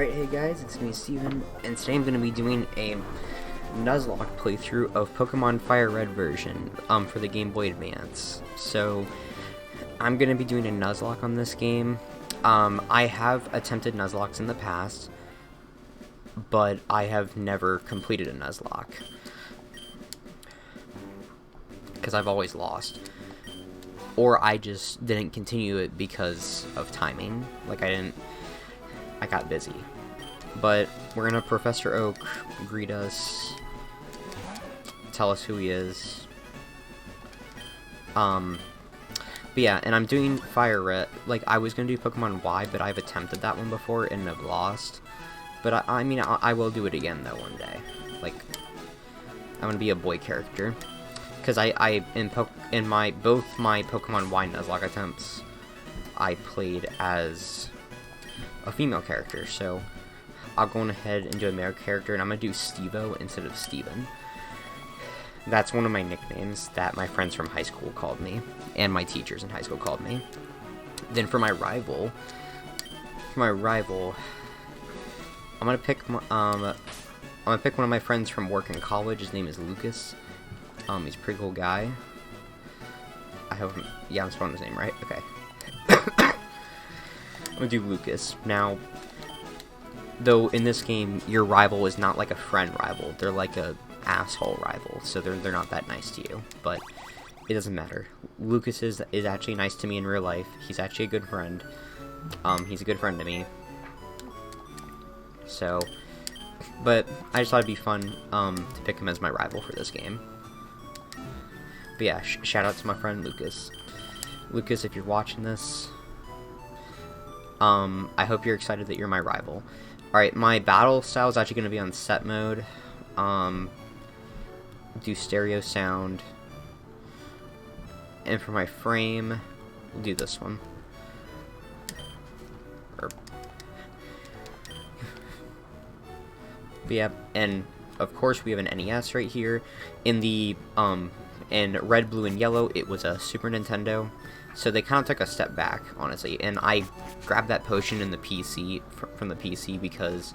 Alright, hey guys, it's me, Steven, and today I'm going to be doing a Nuzlocke playthrough of Pokemon FireRed version, for the Gameboy Advance. So, I'm going to be doing a Nuzlocke on this game. I have attempted Nuzlockes in the past, but I have never completed a Nuzlocke. Because I've always lost. Or I just didn't continue it because of timing. Like, I got busy. But we're gonna Professor Oak greet us, tell us who he is. But yeah, and I'm doing FireRed. Like, I was gonna do Pokemon Y, but I've attempted that one before and have lost. But I mean, I will do it again though one day. Like, I'm gonna be a boy character, because in both my Pokemon Y Nuzlocke attempts, I played as a female character, so I'll go ahead and do a male character, and I'm gonna do Stevo instead of Steven. That's one of my nicknames that my friends from high school called me, and my teachers in high school called me. Then for my rival, I'm gonna pick one of my friends from work in college. His name is Lucas. He's a pretty cool guy. I hope, yeah, I'm spelling his name right. Okay. I'm gonna do Lucas. Now, though, in this game, your rival is not like a friend rival. They're like a asshole rival, so they're not that nice to you. But it doesn't matter. Lucas is actually nice to me in real life. He's actually a good friend. He's a good friend to me. So, but I just thought it'd be fun to pick him as my rival for this game. But yeah, shout out to my friend Lucas. Lucas, if you're watching this, I hope you're excited that you're my rival. Alright, my battle style is actually going to be on set mode. Do stereo sound. And for my frame, we'll do this one. But yeah, and of course we have an NES right here. In the, in red, blue, and yellow, it was a Super Nintendo. So they kind of took a step back, honestly, and I grabbed that potion in the PC, from the PC, because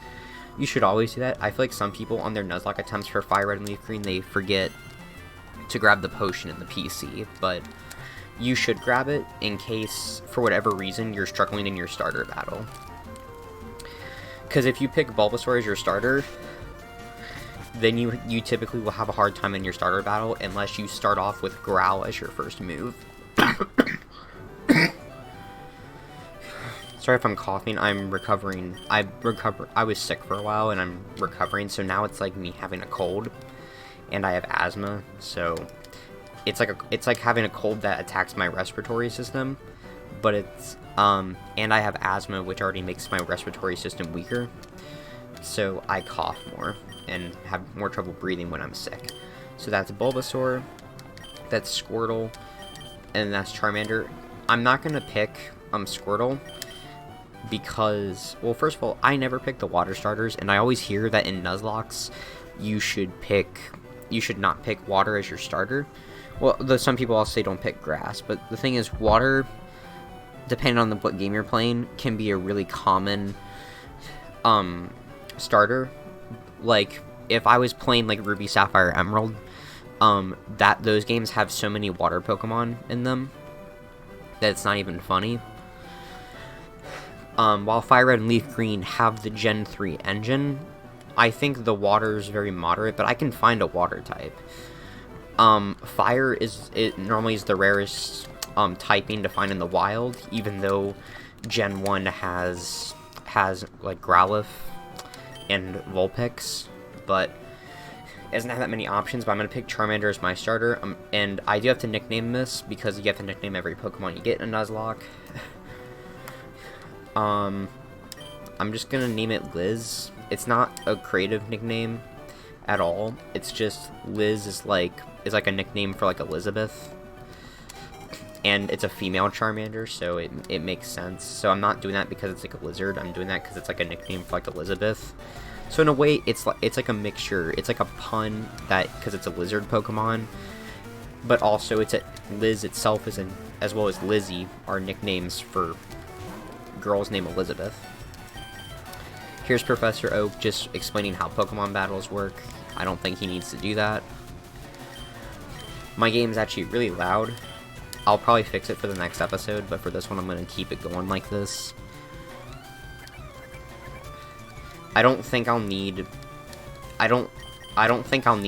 you should always do that. I feel like some people on their Nuzlocke attempts for FireRed and Leaf Green, they forget to grab the potion in the PC, but you should grab it in case, for whatever reason, you're struggling in your starter battle. Because if you pick Bulbasaur as your starter, then you typically will have a hard time in your starter battle unless you start off with Growl as your first move. Sorry if I'm coughing, I'm recovering. I was sick for a while and I'm recovering, so now it's like me having a cold, and I have asthma, so it's like having a cold that attacks my respiratory system, but it's and I have asthma, which already makes my respiratory system weaker, so I cough more and have more trouble breathing when I'm sick. So that's Bulbasaur, that's Squirtle, and that's Charmander. I'm not gonna pick Squirtle because, well, first of all, I never pick the water starters, and I always hear that in Nuzlockes you should not pick water as your starter. Well, some people also say don't pick grass, but the thing is, water, depending on what game you're playing, can be a really common starter. Like, if I was playing like Ruby, Sapphire, Emerald, those games have so many water Pokemon in them that it's not even funny. While FireRed and Leaf Green have the Gen 3 engine, I think the water is very moderate, but I can find a water type. Fire normally is the rarest typing to find in the wild, even though Gen 1 has like Growlithe and Vulpix, but it doesn't have that many options. But I'm going to pick Charmander as my starter, and I do have to nickname this, because you have to nickname every Pokemon you get in a Nuzlocke. I'm just going to name it Liz. It's not a creative nickname at all. It's just Liz is like a nickname for like Elizabeth, and it's a female Charmander, so it makes sense. So I'm not doing that because it's like a lizard. I'm doing that because it's like a nickname for like Elizabeth. So in a way, it's like a mixture. It's like a pun that, because it's a lizard Pokemon, but also Liz itself is as well as Lizzie are nicknames for girl's name Elizabeth. Here's Professor Oak just explaining how Pokemon battles work. I don't think he needs to do that. My game's actually really loud. I'll probably fix it for the next episode, but for this one I'm going to keep it going like this. I don't think I'll need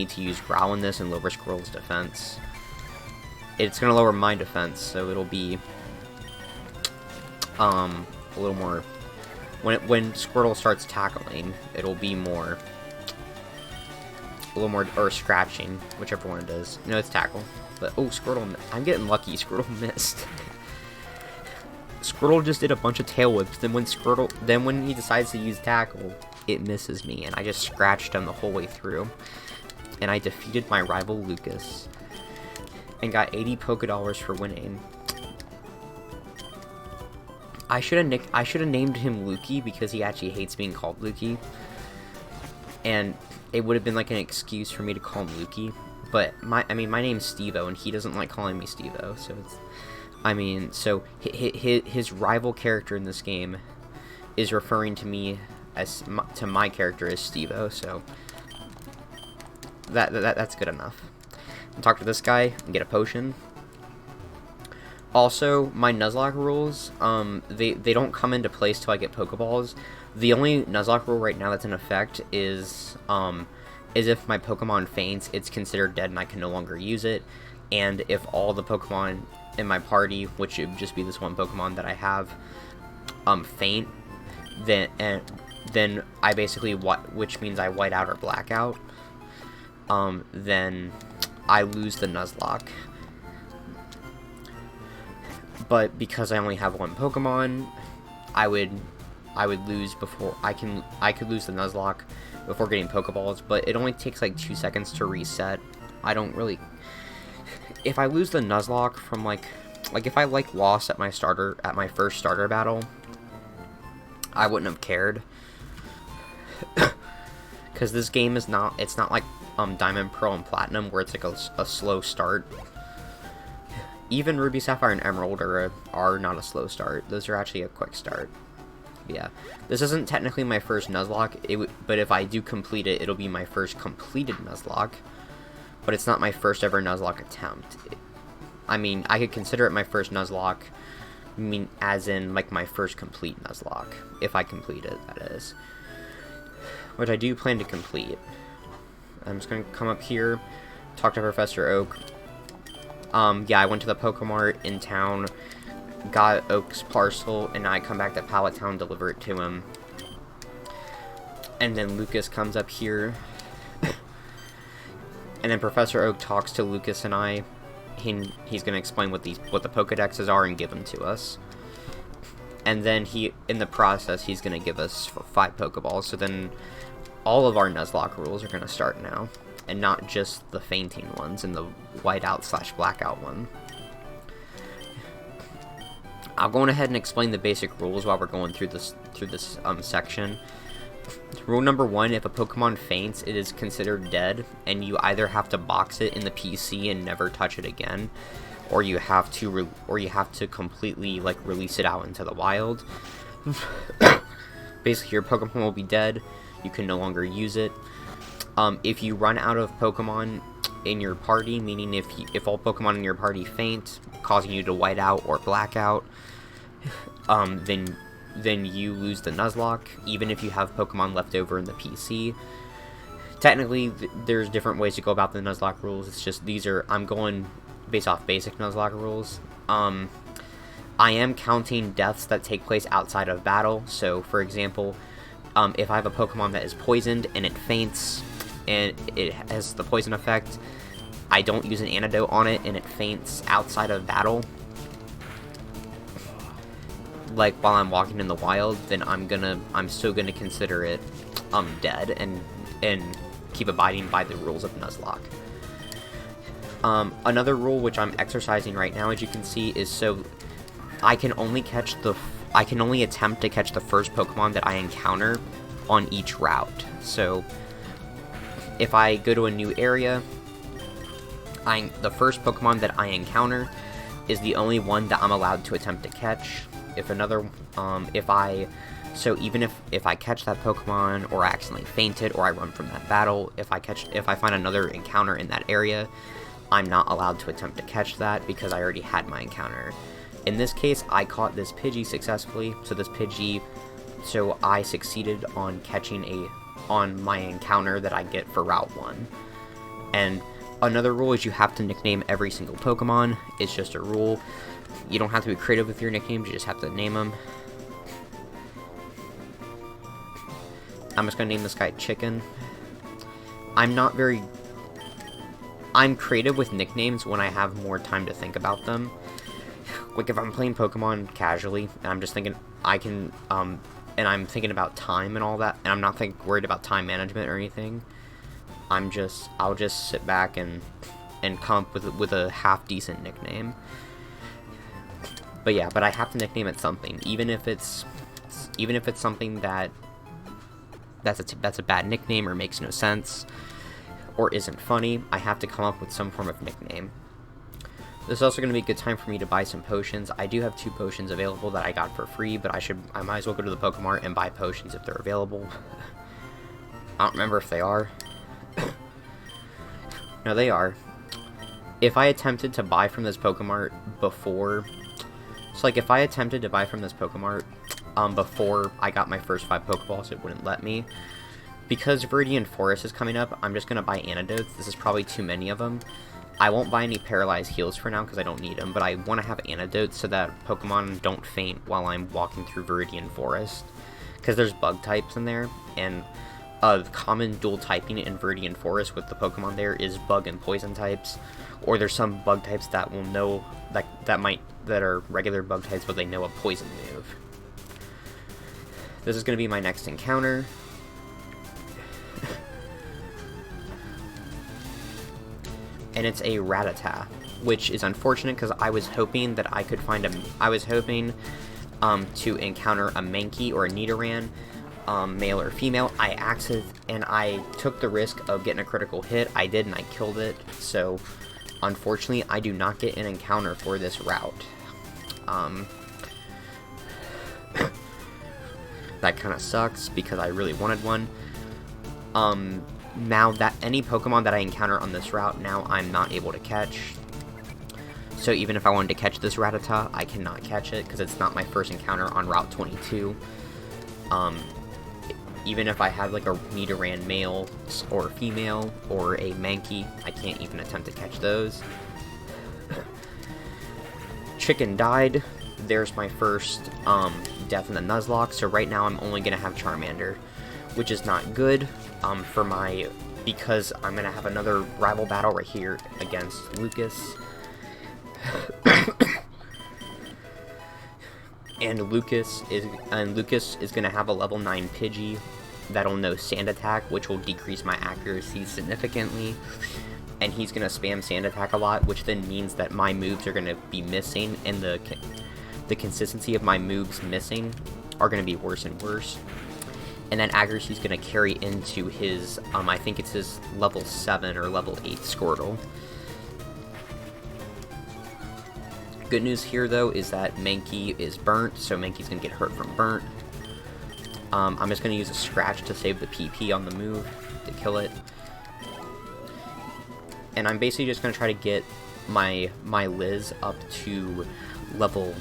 to use Growl in this and lower Squirtle's defense. It's going to lower my defense, so it'll be a little more when Squirtle starts tackling, it'll be a little more, or scratching, whichever one it is. No, it's tackle. But, oh, Squirtle, I'm getting lucky. Squirtle missed. Squirtle just did a bunch of tail whips, then when he decides to use tackle, it misses me, and I just scratched him the whole way through. And I defeated my rival Lucas, and got 80 Pokédollars for winning. I should have named him Lukey, because he actually hates being called Lukey. And it would have been like an excuse for me to call him Lukey. But my name's Steve-O, and he doesn't like calling me Steve-O, so so his rival character in this game is referring to me as to my character as Steve-O, so that's good enough. I'll talk to this guy and get a potion. Also, my Nuzlocke rules, they don't come into place till I get Pokeballs. The only Nuzlocke rule right now that's in effect is if my Pokemon faints, it's considered dead and I can no longer use it. And if all the Pokemon in my party, which would just be this one Pokemon that I have, faint, then I basically, which means I white out or black out, then I lose the Nuzlocke. But because I only have one Pokemon, I would lose before I could lose the Nuzlocke before getting Pokeballs, but it only takes like 2 seconds to reset. I don't really, if I lose the Nuzlocke from like if I lost at my first starter battle, I wouldn't have cared. Cuz this game it's not like Diamond, Pearl, and Platinum where it's like a slow start. Even Ruby, Sapphire, and Emerald are not a slow start. Those are actually a quick start. Yeah. This isn't technically my first Nuzlocke, but if I do complete it, it'll be my first completed Nuzlocke. But it's not my first ever Nuzlocke attempt. I could consider it my first Nuzlocke, as in, like, my first complete Nuzlocke. If I complete it, that is. Which I do plan to complete. I'm just going to come up here, talk to Professor Oak. Yeah, I went to the Pokemart in town, got Oak's parcel, and I come back to Pallet Town, deliver it to him. And then Lucas comes up here. And then Professor Oak talks to Lucas and I. He's going to explain what the Pokedexes are and give them to us. And then in the process, he's going to give us 5 Pokeballs. So then all of our Nuzlocke rules are going to start now. And not just the fainting ones and the whiteout/blackout one. I'll go ahead and explain the basic rules while we're going through this section. Rule number 1: if a Pokemon faints, it is considered dead, and you either have to box it in the PC and never touch it again, or you have to completely release it out into the wild. Basically, your Pokemon will be dead. You can no longer use it. If you run out of Pokemon in your party, meaning if all Pokemon in your party faint, causing you to white out or black out, then you lose the Nuzlocke, even if you have Pokemon left over in the PC. Technically, there's different ways to go about the Nuzlocke rules. It's just I'm going based off basic Nuzlocke rules. I am counting deaths that take place outside of battle. So, for example, if I have a Pokemon that is poisoned and it faints, and it has the poison effect, I don't use an antidote on it, and it faints outside of battle, like while I'm walking in the wild, then I'm still gonna consider it dead and keep abiding by the rules of Nuzlocke. Another rule which I'm exercising right now, as you can see, is so I can only attempt to catch the first Pokemon that I encounter on each route. So if I go to a new area, the first Pokemon that I encounter is the only one that I'm allowed to attempt to catch. If I So even if I catch that Pokemon, or I accidentally faint it, or I run from that battle, if I find another encounter in that area, I'm not allowed to attempt to catch that because I already had my encounter. In this case, I caught this Pidgey successfully, so I succeeded on catching on my encounter that I get for Route 1. And another rule is you have to nickname every single Pokemon. It's just a rule. You don't have to be creative with your nicknames, you just have to name them. I'm just gonna name this guy Chicken. I'm creative with nicknames when I have more time to think about them. Like if I'm playing Pokemon casually, and I'm just thinking, and I'm thinking about time and all that, and I'm not worried about time management or anything, I'll just sit back and come up with a half-decent nickname. But yeah, I have to nickname it something, even if it's something that's a bad nickname or makes no sense or isn't funny. I have to come up with some form of nickname. This is also going to be a good time for me to buy some potions. I do have 2 potions available that I got for free, but I might as well go to the Pokemart and buy potions if they're available. I don't remember if they are. No, they are. If I attempted to buy from this Pokemart before... So, like, if I attempted to buy from this Pokemart before I got my first 5 Pokeballs, it wouldn't let me. Because Viridian Forest is coming up, I'm just going to buy antidotes. This is probably too many of them. I won't buy any paralyzed heals for now because I don't need them, but I want to have antidotes so that Pokemon don't faint while I'm walking through Viridian Forest. Because there's bug types in there, and common dual typing in Viridian Forest with the Pokemon there is bug and poison types. Or there's some bug types that will know, that are regular bug types, but they know a poison move. This is going to be my next encounter. And it's a Rattata, which is unfortunate because I was hoping that I could find to encounter a Mankey or a Nidoran, male or female. And I took the risk of getting a critical hit. I did, and I killed it. So, unfortunately, I do not get an encounter for this route. That kind of sucks because I really wanted one. Now that any Pokemon that I encounter on this route, now I'm not able to catch. So even if I wanted to catch this Rattata, I cannot catch it because it's not my first encounter on Route 22. Even if I have like a Nidoran male or female or a Mankey, I can't even attempt to catch those. Chicken died. There's my first death in the Nuzlocke. So right now I'm only gonna have Charmander, which is not good. Because I'm gonna have another rival battle right here against Lucas. and Lucas is gonna have a level 9 Pidgey that'll know Sand Attack, which will decrease my accuracy significantly. And he's gonna spam Sand Attack a lot, which then means that my moves are gonna be missing, and the consistency of my moves missing are gonna be worse and worse. And then accuracy is going to carry into his, I think it's his level 7 or level 8 Squirtle. Good news here, though, is that Mankey is burnt, so Mankey's going to get hurt from burnt. I'm just going to use a Scratch to save the PP on the move to kill it. And I'm basically just going to try to get my Liz up to level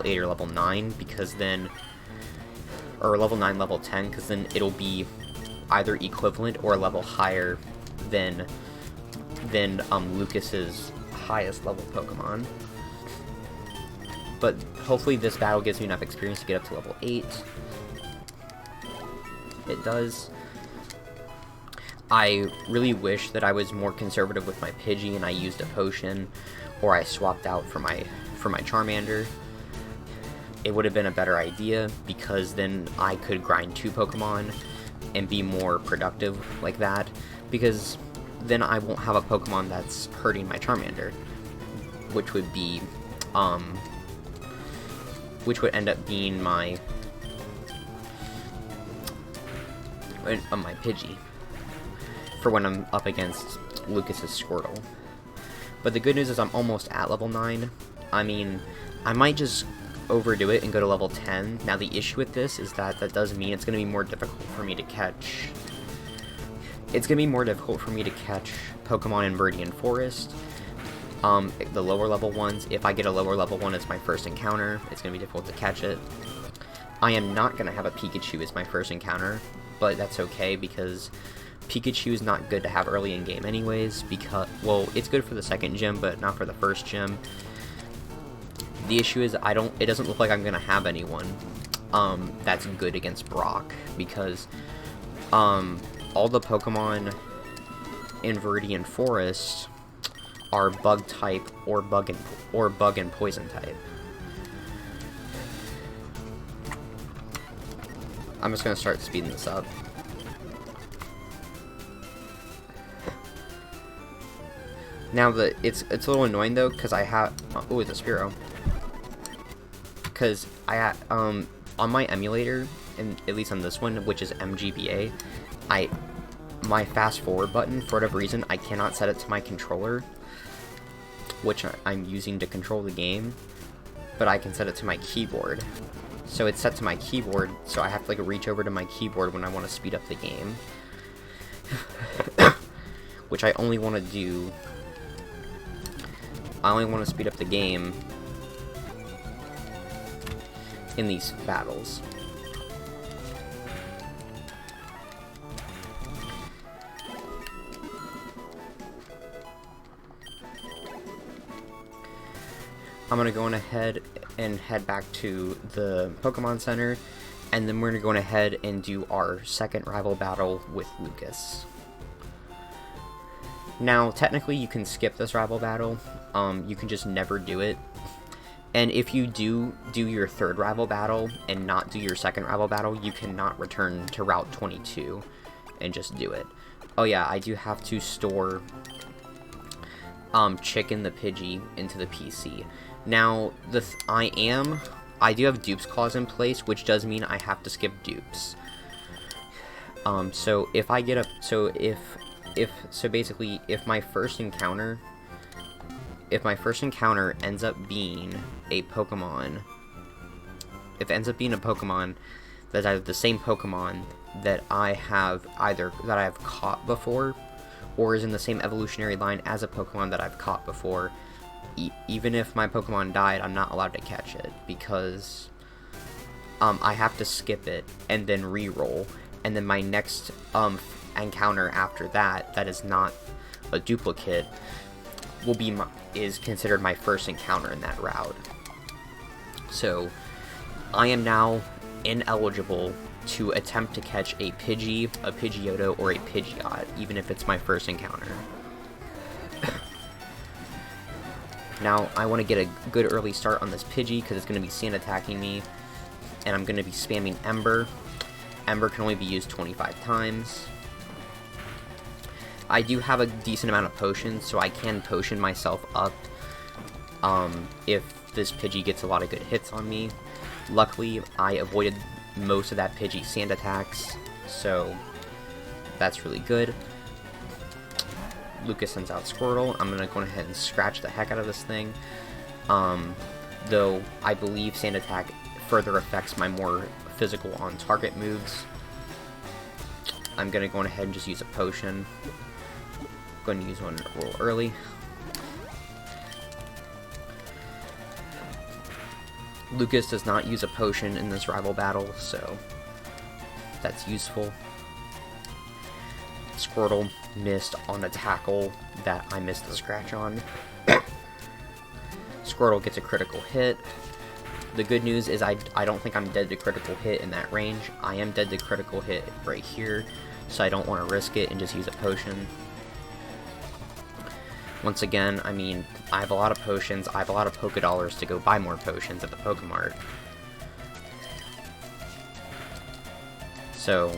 8 or level 9, because then... or level 9, level 10, because then it'll be either equivalent or a level higher than Lucas's highest level Pokemon. But hopefully this battle gives me enough experience to get up to level 8. It does. I really wish that I was more conservative with my Pidgey and I used a potion, or I swapped out for my Charmander. It would have been a better idea, because then I could grind 2 Pokemon and be more productive like that, because then I won't have a Pokemon that's hurting my Charmander, which would be, which would end up being my Pidgey, for when I'm up against Lucas's Squirtle. But the good news is I'm almost at level 9. I mean, I might just overdo it and go to level 10. Now the issue with this is that does mean it's going to be more difficult for me to catch. It's going to be more difficult for me to catch Pokemon in Viridian Forest. The lower level ones, if I get a lower level one as my first encounter, it's going to be difficult to catch it. I am not going to have a Pikachu as my first encounter, but that's okay because Pikachu is not good to have early in game anyways, because, well, it's good for the second gym, but not for the first gym. The issue is it doesn't look like I'm going to have anyone that's good against Brock, because all the Pokemon in Viridian Forest are bug type or bug and poison type. I'm just gonna start speeding this up. Now it's a little annoying though, because I have it's a Spearow. Because I on my emulator, and at least on this one, which is MGBA, my fast forward button, for whatever reason, I cannot set it to my controller, which I'm using to control the game, but I can set it to my keyboard. So it's set to my keyboard, so I have to like reach over to my keyboard when I want to speed up the game. Which I only want to do. I only want to speed up the game in these battles. I'm going to go on ahead and head back to the Pokemon Center, and then we're going to go on ahead and do our second rival battle with Lucas. Now, technically you can skip this rival battle, you can just never do it, and if you do your third rival battle and not do your second rival battle, you cannot return to Route 22 and just do it. Oh yeah, I do have to store Chicken the Pidgey into the PC. Now, I do have dupes clause in place, which does mean I have to skip dupes. So if I get a, so basically, if my first encounter ends up being a Pokemon, if it ends up being a Pokemon that's either the same Pokemon that I have caught before, or is in the same evolutionary line as a Pokemon that I've caught before, even if my Pokemon died, I'm not allowed to catch it, because I have to skip it and then re-roll, and then my next encounter after that is not a duplicate is considered my first encounter in that route. So I am now ineligible to attempt to catch a Pidgey, a Pidgeotto, or a Pidgeot, even if it's my first encounter. Now, I want to get a good early start on this Pidgey, because it's going to be sand attacking me, and I'm going to be spamming Ember. Ember can only be used 25 times. I do have a decent amount of potions, so I can potion myself up if this Pidgey gets a lot of good hits on me. Luckily, I avoided most of that Pidgey sand attacks, so that's really good. Lucas sends out Squirtle. I'm going to go ahead and scratch the heck out of this thing. Though I believe Sand Attack further affects my more physical on-target moves. I'm going to go ahead and just use a potion. I'm going to use one a little early. Lucas does not use a potion in this rival battle, so that's useful. Squirtle missed on a tackle that I missed the scratch on. Squirtle gets a critical hit. The good news is I don't think I'm dead to critical hit in that range. I am dead to critical hit right here, so I don't want to risk it and just use a potion. Once again, I mean, I have a lot of potions, I have a lot of Poké Dollars to go buy more potions at the Pokemart. So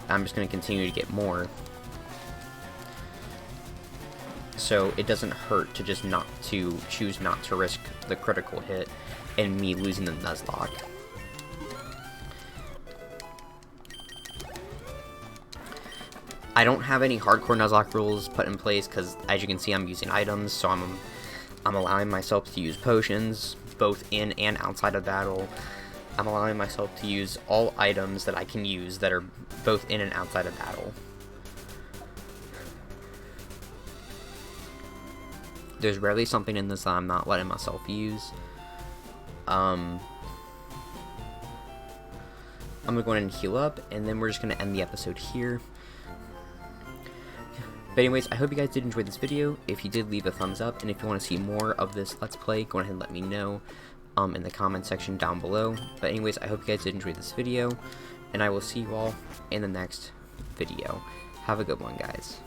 I'm just going to continue to get more. So it doesn't hurt to just choose not to risk the critical hit and me losing the Nuzlocke. I don't have any hardcore Nuzlocke rules put in place because, as you can see, I'm using items, so I'm allowing myself to use potions. both in and outside of battle. I'm allowing myself to use all items that I can use that are both in and outside of battle. There's rarely something in this that I'm not letting myself use. I'm gonna go ahead and heal up, and then we're just gonna end the episode here. But anyways, I hope you guys did enjoy this video. If you did, leave a thumbs up, and if you want to see more of this Let's Play, go ahead and let me know in the comment section down below. But anyways, I hope you guys did enjoy this video, and I will see you all in the next video. Have a good one, guys.